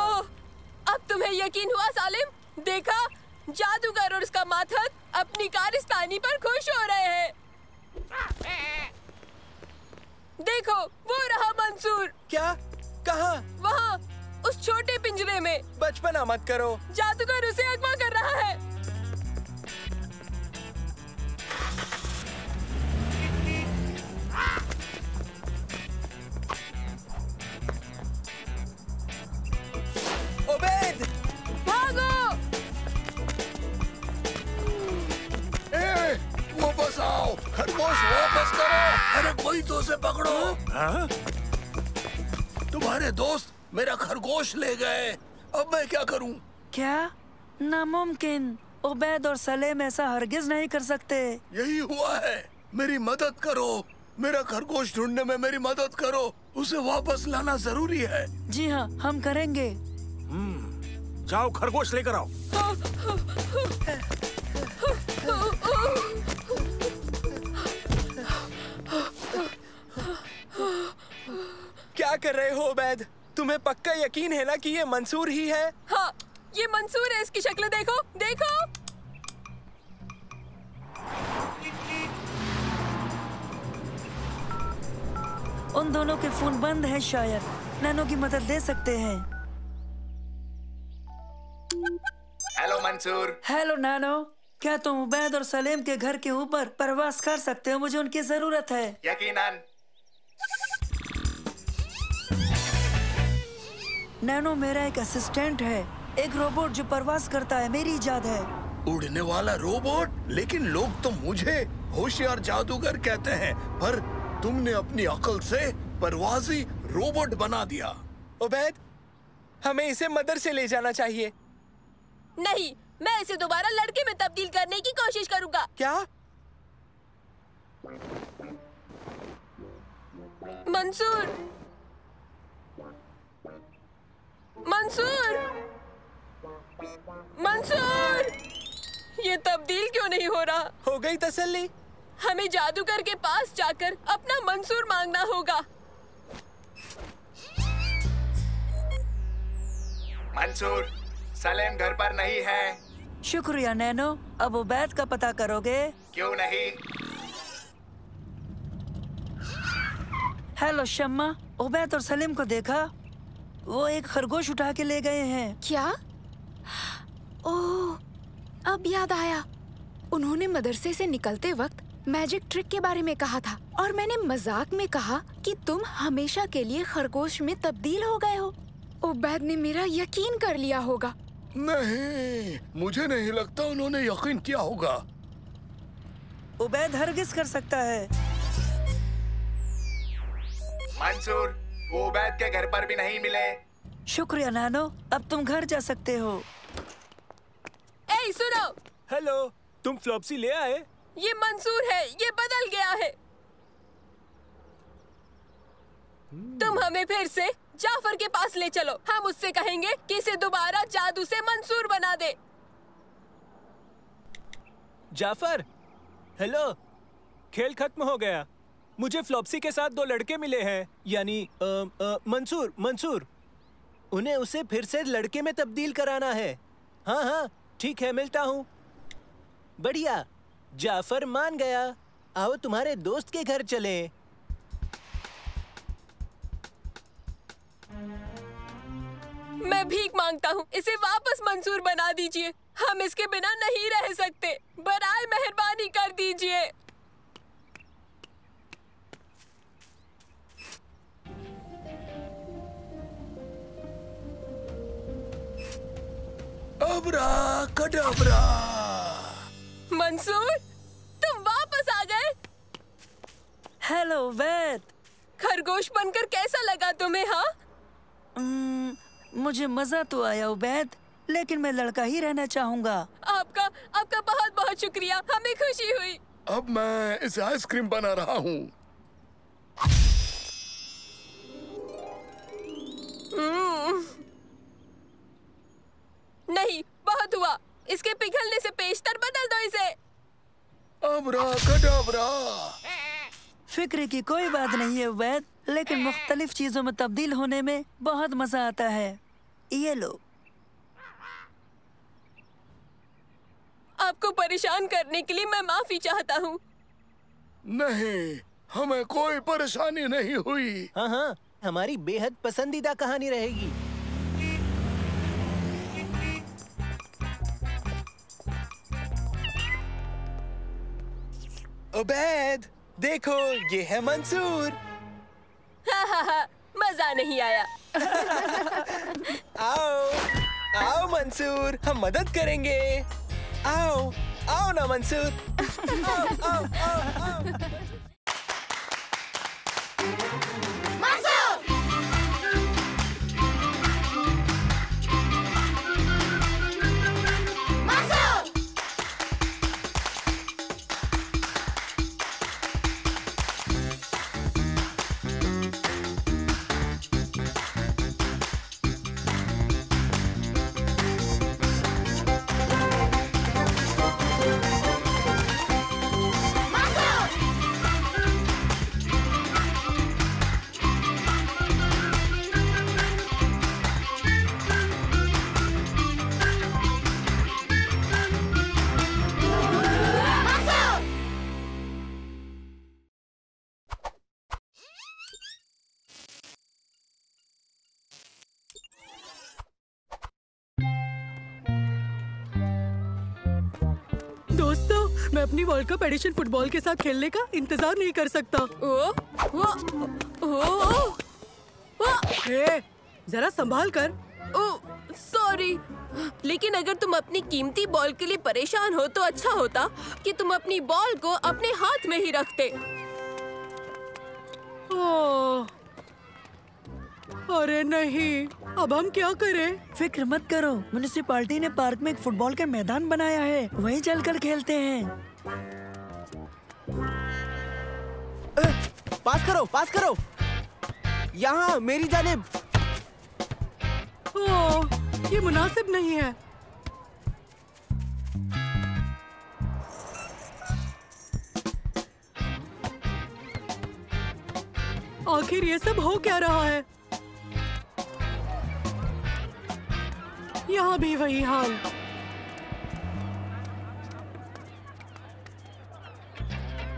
अब तुम्हें यकीन हुआ सालिम? देखा, जादूगर और उसका मातहत अपनी कारस्तानी पर खुश हो रहे हैं। देखो, वो रहा मंसूर। क्या? कहाँ? वहाँ, उस छोटे पिंजरे में। बचपना मत करो। जादूगर उसे अगवा कर रहा है। उबैद, भागो! वापस आओ, खरगोश वापस करो। अरे कोई तो उसे पकड़ो। हाँ? तुम्हारे दोस्त मेरा खरगोश ले गए। अब मैं क्या करूं? क्या? नामुमकिन। उबैद और सलेम ऐसा हरगिज नहीं कर सकते। यही हुआ है। मेरी मदद करो, मेरा खरगोश ढूंढने में मेरी मदद करो। उसे वापस लाना जरूरी है। जी हाँ, हम करेंगे। जाओ खरगोश लेकर आओ। क्या कर रहे हो उबैद? तुम्हें पक्का यकीन है ना कि ये मंसूर ही है? हाँ, ये मंसूर है। इसकी शक्ल देखो, देखो। उन दोनों के फोन बंद हैं, शायद नैनो की मदद ले सकते हैं। हेलो मंसूर। हेलो नैनो, क्या तुम उबैद और सलेम के घर के ऊपर परवास कर सकते हो? मुझे उनकी जरूरत है। यकीनन। नैनो मेरा एक असिस्टेंट है, एक रोबोट जो परवास करता है, मेरी इजाद है। उड़ने वाला रोबोट? लेकिन लोग तो मुझे होशियार जादूगर कहते हैं, पर तुमने अपनी अकल से परवाजी रोबोट बना दिया। उबैद, हमें इसे मदर से ले जाना चाहिए। नहीं, मैं इसे दोबारा लड़के में तब्दील करने की कोशिश करूंगा। क्या? मंसूर, मंसूर, मंसूर, ये तब्दील क्यों नहीं हो रहा? हो गई तसल्ली? हमें जादूगर के पास जाकर अपना मंसूर मांगना होगा। मंसूर, सलेम घर पर नहीं है। शुक्रिया नैनो। अब उबैद का पता करोगे? क्यों नहीं? हेलो शम्मा, उबैद और सलीम को देखा? वो एक खरगोश उठा के ले गए हैं। क्या? ओह, अब याद आया। उन्होंने मदरसे से निकलते वक्त मैजिक ट्रिक के बारे में कहा था और मैंने मजाक में कहा कि तुम हमेशा के लिए खरगोश में तब्दील हो गए हो। उबैद ने मेरा यकीन कर लिया होगा। नहीं, मुझे नहीं लगता उन्होंने यकीन किया होगा। उबैद हरगिज कर सकता है। मंसूर, वो उबैद के घर पर भी नहीं मिले। शुक्रिया नानो, अब तुम घर जा सकते हो। ए, सुनो। हेलो, तुम फ्लॉप्सी ले आए? ये मंसूर है, ये बदल गया है। तुम हमें फिर से जाफर के पास ले चलो। हम उससे कहेंगे कि इसे दोबारा जादू से मंसूर बना दे। जाफर, हेलो। खेल खत्म हो गया। मुझे फ्लॉप्सी के साथ 2 लड़के मिले हैं, यानी मंसूर। उन्हें उसे फिर से लड़के में तब्दील कराना है। हाँ हाँ, ठीक है, मिलता हूँ। बढ़िया, जाफर मान गया। आओ तुम्हारे दोस्त के घर चले। मैं भीख मांगता हूँ, इसे वापस मंसूर बना दीजिए। हम इसके बिना नहीं रह सकते। बराए मेहरबानी कर दीजिए। अबरा कड़बरा। मंसूर, तुम वापस आ गए। हेलो वैद। खरगोश बनकर कैसा लगा तुम्हें? हाँ, मुझे मजा तो आया उबैद, लेकिन मैं लड़का ही रहना चाहूँगा। आपका बहुत बहुत शुक्रिया, हमें खुशी हुई। अब मैं इसे आइसक्रीम बना रहा हूँ। नहीं, बहुत हुआ। इसके पिघलने से पेशतर बदल दो इसे। अबरा कड़बरा। फिक्र की कोई बात नहीं है उबैद, लेकिन मुख्तलिफ चीजों में तब्दील होने में बहुत मजा आता है। ये लो। आपको परेशान करने के लिए मैं माफी चाहता हूँ। नहीं, हमें कोई परेशानी नहीं हुई। हाँ हाँ, हमारी बेहद पसंदीदा कहानी रहेगी। उबैद, देखो, ये है मंसूर। हाँ, मजा नहीं आया। आओ मंसूर, हम मदद करेंगे। आओ ना मंसूर। आओ। मैं अपनी वर्ल्ड कप एडिशन फुटबॉल के साथ खेलने का इंतजार नहीं कर सकता। जरा संभाल कर। सॉरी, लेकिन अगर तुम अपनी कीमती बॉल के लिए परेशान हो तो अच्छा होता कि तुम अपनी बॉल को अपने हाथ में ही रखते। अरे नहीं, अब हम क्या करें? फिक्र मत करो, म्युनिसिपैलिटी ने पार्क में एक फुटबॉल का मैदान बनाया है, वहीं चलकर खेलते हैं। पास करो, पास करो, यहाँ मेरी जानिब। ये मुनासिब नहीं है। आखिर ये सब हो क्या रहा है? यहाँ भी वही हाल।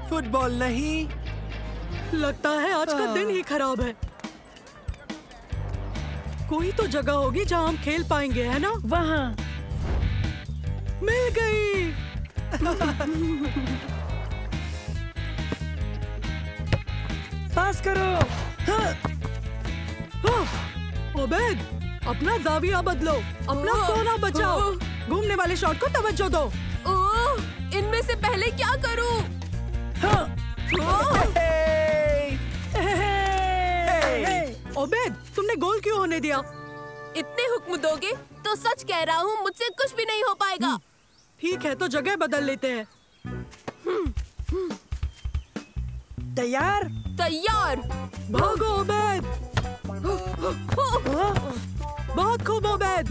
फुटबॉल नहीं। लगता है आज का दिन ही खराब है। कोई तो जगह होगी जहाँ हम खेल पाएंगे, है ना? वहाँ मिल गई। पास करो। ओबेद, अपना जाविया बदलो, अपना कोना बचाओ। घूमने वाले शॉट को तवज्जो दो। इनमें से पहले क्या करूं? ओबेद, तुमने गोल क्यों होने दिया? इतने हुक्म दोगे तो सच कह रहा हूँ, मुझसे कुछ भी नहीं हो पाएगा। ठीक है, तो जगह बदल लेते हैं। तैयार? तैयार। भागो ओबेद। बहुत खूब ओबेद।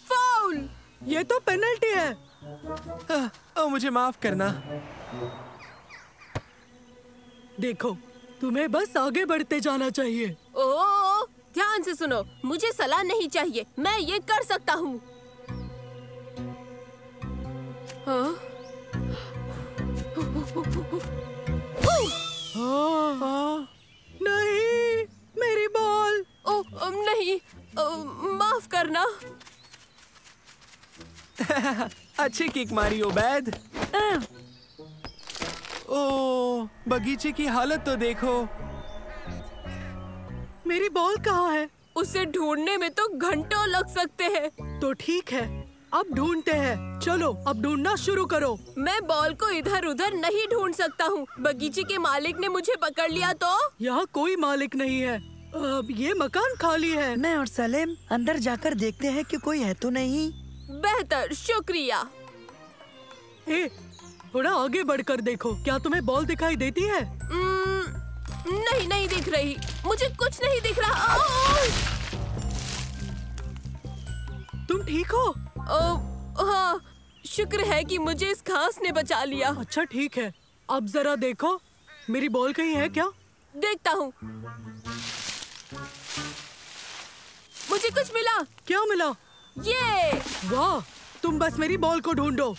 फाउल। ये तो पेनल्टी है। मुझे माफ करना। देखो, तुम्हें बस आगे बढ़ते जाना चाहिए। ध्यान से सुनो, मुझे सलाह नहीं चाहिए, मैं ये कर सकता हूँ। नहीं, मेरी बॉल। नहीं, माफ करना। अच्छी किक मारी ओबैद। ओ, बगीचे की हालत तो देखो। मेरी बॉल कहाँ है? उसे ढूंढने में तो घंटों लग सकते हैं। तो ठीक है, अब ढूंढते हैं। चलो, अब ढूंढना शुरू करो। मैं बॉल को इधर उधर नहीं ढूंढ सकता हूँ। बगीचे के मालिक ने मुझे पकड़ लिया तो? यहाँ कोई मालिक नहीं है। अब ये मकान खाली है। मैं और सलीम अंदर जाकर देखते हैं कि कोई है तो नहीं। बेहतर, शुक्रिया। थोड़ा आगे बढ़कर देखो, क्या तुम्हें बॉल दिखाई देती है? नहीं, नहीं दिख रही। मुझे कुछ नहीं दिख रहा। तुम ठीक हो? हाँ, शुक्र है कि मुझे इस घास ने बचा लिया। अच्छा ठीक है, अब जरा देखो, मेरी बॉल कहीं है क्या? देखता हूँ। मुझे कुछ मिला। क्या मिला? ये। वाह, तुम बस मेरी बॉल को ढूंढो।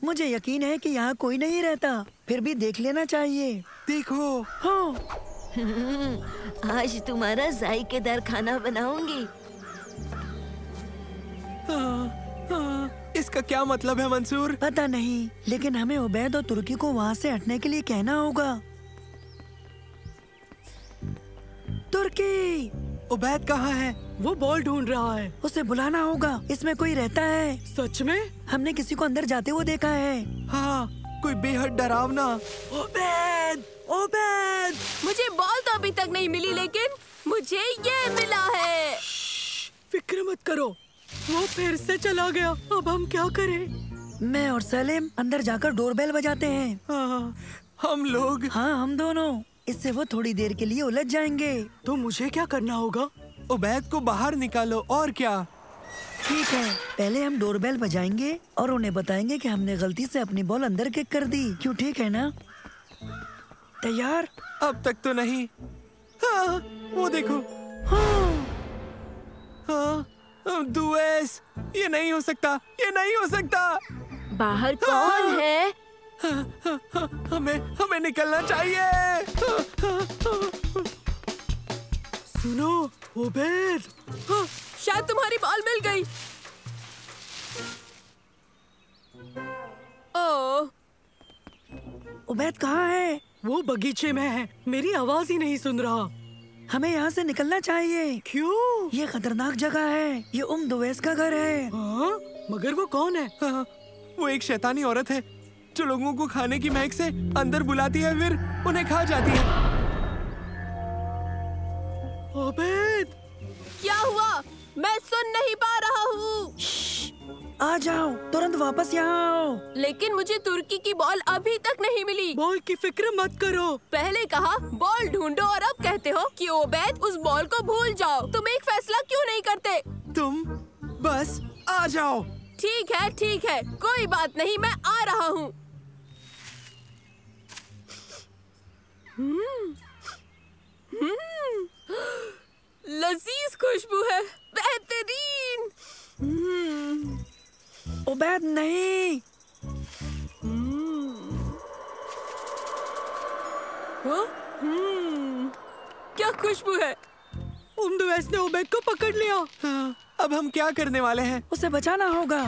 मुझे यकीन है कि यहाँ कोई नहीं रहता, फिर भी देख लेना चाहिए। देखो। हाँ। आज तुम्हारा जायकेदार खाना बनाऊंगी। इसका क्या मतलब है मंसूर? पता नहीं, लेकिन हमें उबैद और तुर्की को वहाँ से हटने के लिए कहना होगा। तुर्की! उबैद कहाँ है? वो बॉल ढूंढ रहा है। उसे बुलाना होगा, इसमें कोई रहता है। सच में? हमने किसी को अंदर जाते हुए देखा है। हाँ, कोई बेहद डरावना। उबैद! उबैद! मुझे बॉल तो अभी तक नहीं मिली, लेकिन मुझे ये मिला है। फिक्र मत करो, वो फिर से चला गया। अब हम क्या करें? मैं और सलीम अंदर जाकर डोरबेल बजाते हैं। हम लोग? हाँ, हम दोनों। इससे वो थोड़ी देर के लिए उलझ जाएंगे। तो मुझे क्या करना होगा? उबैद को बाहर निकालो। और क्या? ठीक है, पहले हम डोरबेल बजाएंगे और उन्हें बताएंगे कि हमने गलती से अपनी बॉल अंदर किक कर दी। क्यों, ठीक है ना? तैयार? अब तक तो नहीं। हाँ, वो देखो। हाँ, दुएस, ये नहीं हो सकता, ये नहीं हो सकता। बाहर कौन है? हमें निकलना चाहिए। सुनो उबैद, हाँ, शायद तुम्हारी बॉल मिल गई। ओह, उबैद कहाँ है? वो बगीचे में है, मेरी आवाज ही नहीं सुन रहा। हमें यहाँ से निकलना चाहिए। क्यों? ये खतरनाक जगह है, ये दुवैस का घर है। हाँ? मगर वो कौन है? हाँ, वो एक शैतानी औरत है जो लोगों को खाने की महक से अंदर बुलाती है, फिर उन्हें खा जाती है। उबैद, क्या हुआ? मैं सुन नहीं पा रहा हूँ। आ जाओ, तुरंत वापस यहाँ आओ। लेकिन मुझे तुर्की की बॉल अभी तक नहीं मिली। बॉल की फिक्र मत करो। पहले कहा बॉल ढूंढो और अब कहते हो कि उबैद उस बॉल को भूल जाओ। तुम एक फैसला क्यों नहीं करते? तुम बस आ जाओ। ठीक है, कोई बात नहीं, मैं आ रहा हूँ। लजीज खुशबू है, बेहतरीन। उबैद नहीं। क्या खुशबू है? दुवैस ने उबैद को पकड़ लिया। हाँ, अब हम क्या करने वाले हैं? उसे बचाना होगा।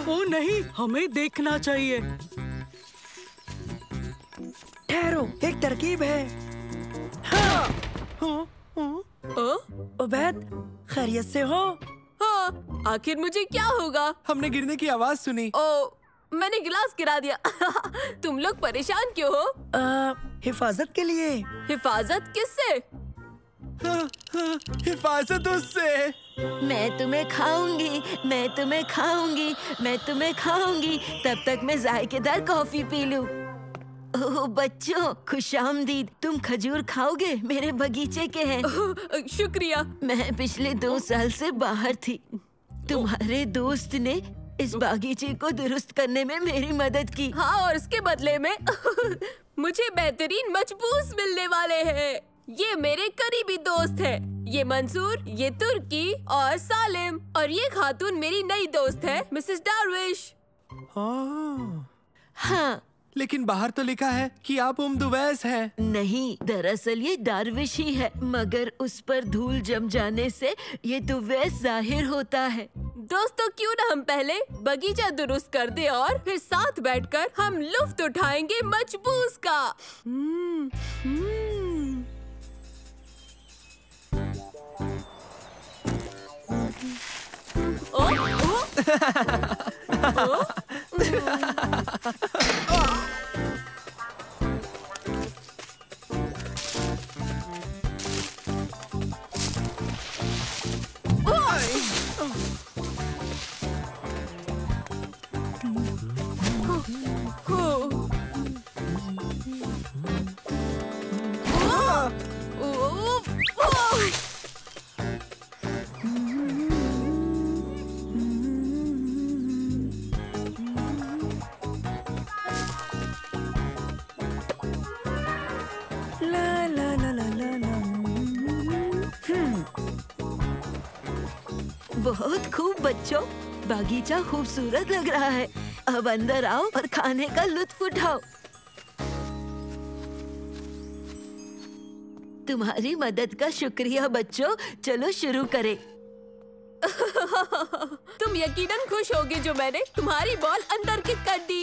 ओ नहीं, हमें देखना चाहिए। ठहरो, एक तरकीब है। हाँ। उबैद, खैरियत से हो? हाँ, आखिर मुझे क्या होगा? हमने गिरने की आवाज सुनी। ओ, मैंने गिलास गिरा दिया। तुम लोग परेशान क्यों हो? हिफाजत के लिए। हिफाजत किससे? हिफाजत उससे। मैं तुम्हें खाऊंगी, मैं तुम्हें खाऊंगी, मैं तुम्हें खाऊंगी, तब तक मैं जायकेदार कॉफी पी लूं। ओह बच्चों, खुशामदीद। तुम खजूर खाओगे? मेरे बगीचे के हैं। शुक्रिया। मैं पिछले 2 साल से बाहर थी। तुम्हारे दोस्त ने इस बागीचे को दुरुस्त करने में मेरी मदद की। हाँ, और इसके बदले में मुझे बेहतरीन मजबूस मिलने वाले हैं। ये मेरे करीबी दोस्त हैं। ये मंसूर, ये तुर्की और सालिम। और ये खातून मेरी नई दोस्त है, मिसेस डार्विश। हाँ, लेकिन बाहर तो लिखा है कि आप दुवैस हैं। नहीं, दरअसल ये डार्विश ही है, मगर उस पर धूल जम जाने से ये दुवैस जाहिर होता है। दोस्तों, क्यों ना हम पहले बगीचा दुरुस्त कर दे और फिर साथ बैठकर हम लुफ्त उठाएंगे मजबूस का। बहुत खूब बच्चों, बागीचा खूबसूरत लग रहा है। अब अंदर आओ और खाने का लुत्फ उठाओ। तुम्हारी मदद का शुक्रिया बच्चों। चलो शुरू करें। तुम यकीनन खुश होगे जो मैंने तुम्हारी बॉल अंदर किक कर दी।